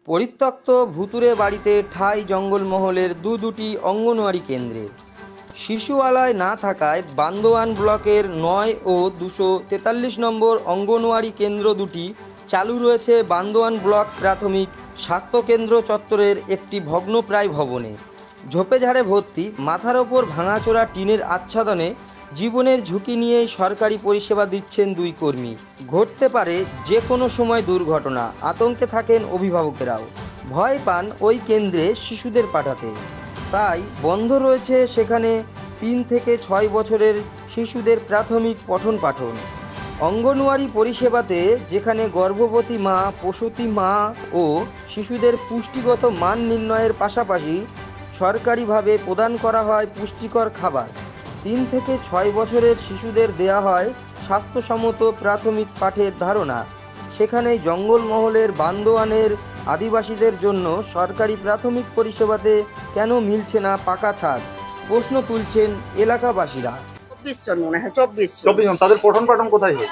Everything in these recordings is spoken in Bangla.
পরিত্যক্ত ভুতুড়ে বাড়িতে ঠাঁই জঙ্গলমহলের দুটি অঙ্গনওয়াড়ি কেন্দ্রে। শিশুআলয় না থাকায় বান্দোয়ান ব্লকের ৯ ও ২৪৩ নম্বর অঙ্গনওয়াড়ি কেন্দ্র দুটি চালু রয়েছে বান্দোয়ান ব্লক প্রাথমিক স্বাস্থ্যকেন্দ্র চত্বরের একটি ভগ্নপ্রায় ভবনে। ঝোপেঝাড়ে ভর্তি, মাথার ওপর ভাঙাচোরা টিনের আচ্ছাদনে জীবনের ঝুঁকি নিয়েই সরকারি পরিষেবা দিচ্ছেন দুই কর্মী। ঘটতে পারে যে কোনো সময় দুর্ঘটনা, আতঙ্কে থাকেন অভিভাবকেরাও। ভয় পান ওই কেন্দ্রে শিশুদের পাঠাতে। তাই বন্ধ রয়েছে সেখানে ৩ থেকে ৬ বছরের শিশুদের প্রাথমিক পঠন পাঠন। অঙ্গনওয়াড়ি পরিষেবাতে যেখানে গর্ভবতী মা, প্রসূতি মা ও শিশুদের পুষ্টিগত মান নির্ণয়ের পাশাপাশি সরকারিভাবে প্রদান করা হয় পুষ্টিকর খাবার, ৩ থেকে ৬ বছরের শিশুদের দেয়া হয় স্বাস্থ্যসম্মত প্রাথমিক পাঠের ধারণা, সেখানেই জঙ্গলমহলের বান্দোয়ানের আদিবাসীদের জন্য সরকারি প্রাথমিক পরিষেবাতে কেন মিলছে না পাকা ছাদ, প্রশ্ন তুলছেন এলাকাবাসীরা। ২৪ জন মনে হয়, ২৪ জন। তাদের পঠন পাঠন কোথায় হয়?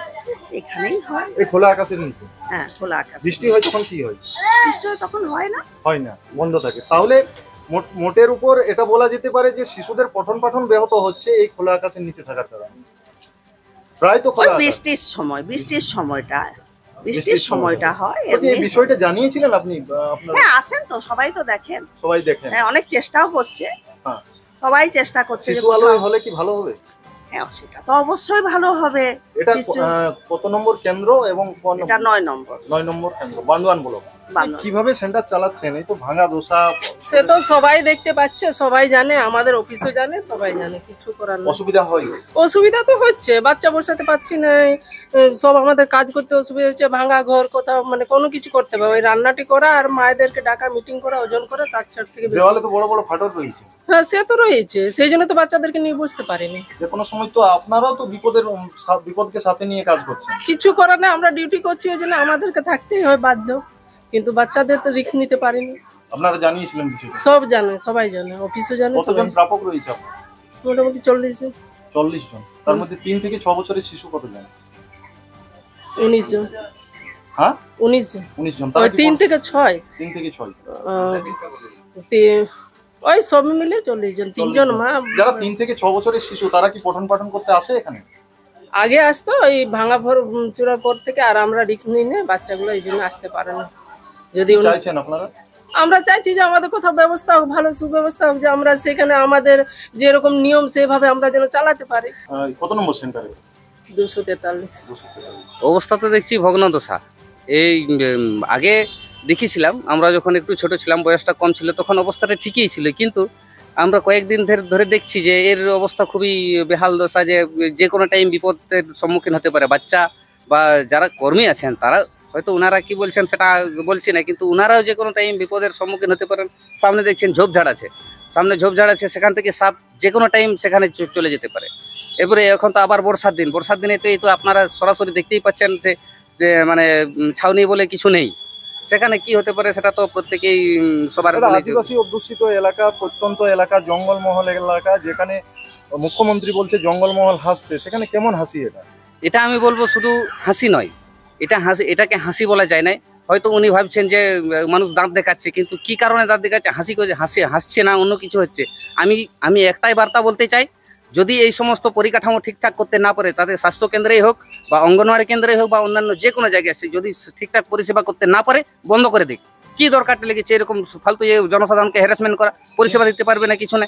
এখানেই হয়, এই খোলা আকাশের নিচে। হ্যাঁ, খোলা আকাশ। বৃষ্টি হয় তখন কি হয়? বৃষ্টি হয় তখন হয় না, বন্ধ থাকে। তাহলে মোটের উপর এটা বলা যেতে পারে যে শিশুদের পঠন পাঠন ব্যাহত হচ্ছে এই খোলা আকাশের নিচে থাকার কারণে। প্রায় তো খোলা বৃষ্টির সময়টা হয়। এই বিষয়টা জানিয়েছিলেন আপনি? হ্যাঁ, আসেন তো, সবাই তো দেখেন, সবাই দেখেন। হ্যাঁ, অনেক চেষ্টাও করছে। হ্যাঁ, সবাই চেষ্টা করছে। শিশু আলোয় হলে কি ভালো হবে? হ্যাঁ, সেটা তো অবশ্যই ভালো হবে। এটা কত নম্বর কেন্দ্র এবং এটা ৯ নম্বর। ৯ নম্বর কেন্দ্র, বান্দোয়ান ব্লক। কিভাবে সেন্টার চালাচ্ছেন? এই তো ভাঙা দোসা, সে তো সবাই দেখতে পাচ্ছে, সবাই জানে, আমাদের অফিসও জানে, সবাই জানে, কিছু করার নেই। অসুবিধা হয়? অসুবিধা তো হচ্ছে, বাচ্চা বসাতে পারছি না, সব আমাদের কাজ করতে অসুবিধা হচ্ছে, ভাঙা ঘর, কোথাও মানে কোনো কিছু করতে পারবে, ওই রান্নাটি করা আর মায়েদেরকে ডাকা, মিটিং করা, ওজন করা, তার ছাড় থেকে বেশি। দেওয়ালে তো বড় বড় ফাটল রয়েছে। হ্যাঁ, সে তো রয়েছে, সেই জন্য তো বাচ্চাদেরকে নিয়ে বুঝতে পারিনি। যে কোনো সময় তো আপনারাও তো বিপদকে সাথে নিয়ে কাজ করছেন। কিছু করার নেই, আমরা ডিউটি করছি, ওই জন্য আমাদেরকে থাকতেই হয় বাধ্য, কিন্তু বাচ্চাদের তো রিস্ক নিতে পারিনি। আপনারা জানিয়েছিলেন বিষয়টা? সব জানে, সবাই জানে, অফিসও জানে। কতজন প্রাপক রয়েছে আপনার? মোটামুটি ৪০ জন। ৪০ জন। তার মধ্যে ৩ থেকে ৬ বছরের শিশু কতজন? ১৯ জন। হ্যাঁ, ১৯ জন। ১৯ জন। ৩ থেকে ৬। ৩ থেকে ৬। ওই সব মিলে ৪০ জন। ৩ জন মা। যারা ৩ থেকে ৬ বছরের শিশু, তারা কি পঠন পাঠন করতে আসে এখানে? আগে আসতো, এই ভাঙা চূড়ার পর থেকে, আর আমরা রিস্ক নিই না, বাচ্চাগুলো এই জন্য আসতে পারে না। যদি চাইছেন আপনারা? আমরা চাইছি যে আমাদের কোথাও ব্যবস্থা হোক, ভালো সুব্যবস্থা হোক, যে আমরা সেখানে আমাদের যেরকম নিয়ম সেভাবে আমরা যেন চালাতে পারি। কত নম্বর সেন্টারে? ২৪৩। অবস্থা তো দেখছি ভগ্নদশা। এই আগে দেখেছিলাম আমরা যখন একটু ছোট ছিলাম, বয়সটা কম ছিল, তখন অবস্থাটা ঠিকই ছিল, কিন্তু আমরা কয়েকদিন ধরে দেখছি যে এর অবস্থা খুবই বেহাল দশা, যে কোনো টাইম বিপদের সম্মুখীন হতে পারে বাচ্চা বা যারা কর্মী আছেন তারা, হয়তো ওনারা কি বলছেন সেটা বলছি না, কিন্তু ওনারাও যে কোনো টাইম বিপদের সম্মুখীন হতে পারেন। সামনে দেখছেন ঝোপঝাড় আছে, সেখান থেকে সাপ যে কোনো টাইম সেখানে চলে যেতে পারে। এবারে এখন তো আবার বর্ষার দিনে তো এই তো আপনারা সরাসরি দেখতেই পাচ্ছেন যে মানে ছাউনি বলে কিছু নেই, সেখানে কি হতে পারে সেটা তো প্রত্যেকেই সবার। আদিবাসী অধ্যুষিত এলাকা, প্রত্যন্ত এলাকা, জঙ্গলমহল এলাকা, যেখানে মুখ্যমন্ত্রী বলছে জঙ্গলমহল হাসছে, সেখানে কেমন হাসি? এটা আমি বলবো শুধু হাসি নয়, এটাকে হাসি বলা যায় না। হয়তো উনি ভাবছেন যে মানুষ দাঁত দেখাচ্ছে, কিন্তু কি কারণে দাঁত দেখাচ্ছে, হাসছে না, অন্য কিছু হচ্ছে। আমি একটাই বার্তা বলতে চাই, যদি এই সমস্ত পরিকাঠামো ঠিকঠাক করতে না পারে, তাদের স্বাস্থ্যকেন্দ্রেই হোক বা অঙ্গনওয়াড়ি কেন্দ্রেই হোক বা অন্যান্য যে কোনো জায়গায় যদি ঠিকঠাক পরিষেবা করতে না পারে, বন্ধ করে দিক। কি দরকারটা লেগেছে এরকম ফালতু জনসাধারণকে হ্যারাসমেন্ট করা? পরিষেবা দিতে পারবে না, কিছু না।